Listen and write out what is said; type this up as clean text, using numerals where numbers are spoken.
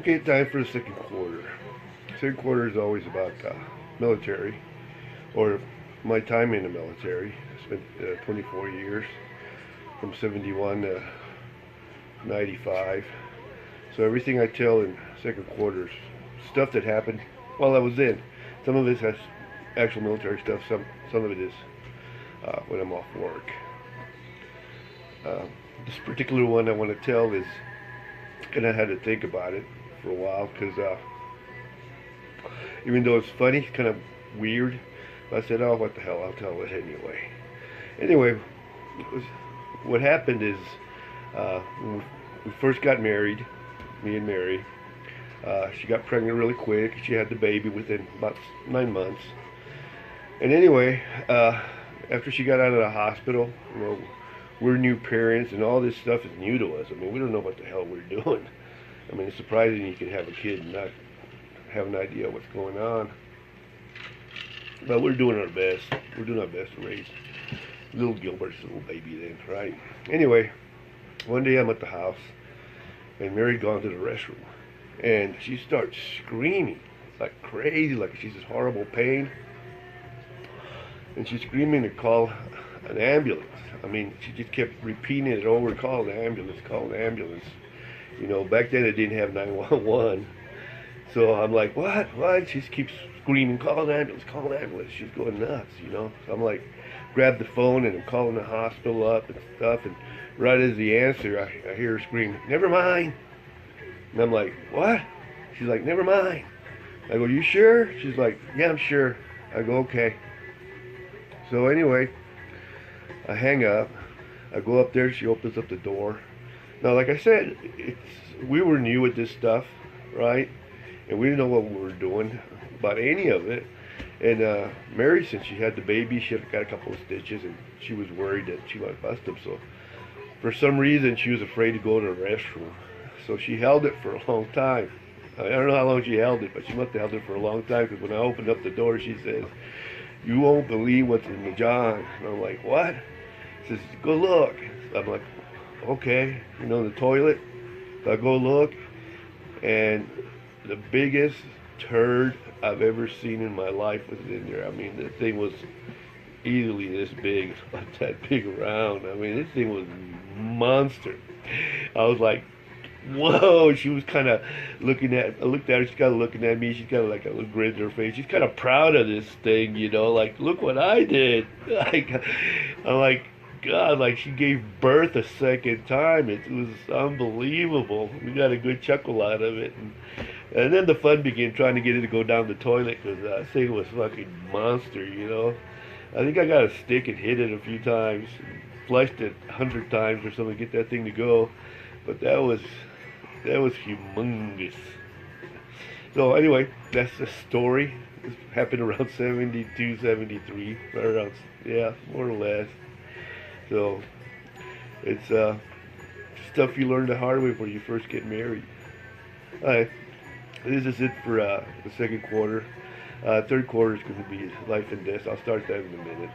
Okay, time for the second quarter. Second quarter is always about military, or my time in the military. I spent 24 years, from 71 to 95. So everything I tell in second quarter is stuff that happened while I was in. Some of it has actual military stuff. Some of it is when I'm off work. This particular one I want to tell is, and I had to think about it for a while because even though it's funny, it's kind of weird. I said, oh, what the hell, I'll tell it anyway. Anyway, what happened is when we first got married, me and Mary, she got pregnant really quick. She had the baby within about 9 months. And anyway, after she got out of the hospital, you know, we're new parents and all this stuff is new to us. I mean, we don't know what the hell we're doing. I mean, it's surprising you can have a kid and not have an idea what's going on. But we're doing our best. We're doing our best to raise little Gilbert's little baby then, right? Anyway, one day I'm at the house and Mary'd gone to the restroom and she starts screaming like crazy, like she's in horrible pain. And she's screaming to call an ambulance. I mean, she just kept repeating it over, call an ambulance, call an ambulance. You know, back then it didn't have 911. So I'm like, what? She just keeps screaming, call an ambulance, call an ambulance. She's going nuts, you know. So I'm like, grab the phone and I'm calling the hospital up and stuff. And right as the answer, I hear her scream, never mind. And I'm like, what? She's like, never mind. I go, you sure? She's like, yeah, I'm sure. I go, okay. So anyway, I hang up. I go up there. She opens up the door. Now, like I said, we were new at this stuff, right? And we didn't know what we were doing about any of it. And Mary, since she had the baby, she had got a couple of stitches, and she was worried that she might bust them. So for some reason, she was afraid to go to the restroom. So she held it for a long time. I don't know how long she held it, but she must have held it for a long time, because when I opened up the door, she says, you won't believe what's in the John. And I'm like, what? She says, go look. I'm like, okay. You know, the toilet. So I go look, and the biggest turd I've ever seen in my life was in there. I mean, the thing was easily this big, about that big around. I mean, this thing was monster. I was like, whoa. She was kind of looking at, I looked at her, she's kind of looking at me, she's got like a little grin in her face. She's kind of proud of this thing, you know, like, look what I did. Like, I'm like, God, like she gave birth a second time. It was unbelievable. We got a good chuckle out of it. And then the fun began trying to get it to go down the toilet, because that thing was fucking monster, you know. I think I got a stick and hit it a few times, flushed it 100 times or something to get that thing to go. But that was humongous. So anyway, that's the story. This happened around 72, 73, right around, yeah, more or less. So it's stuff you learn the hard way when you first get married. Alright, this is it for the second quarter. Third quarter is going to be life and death. I'll start that in a minute.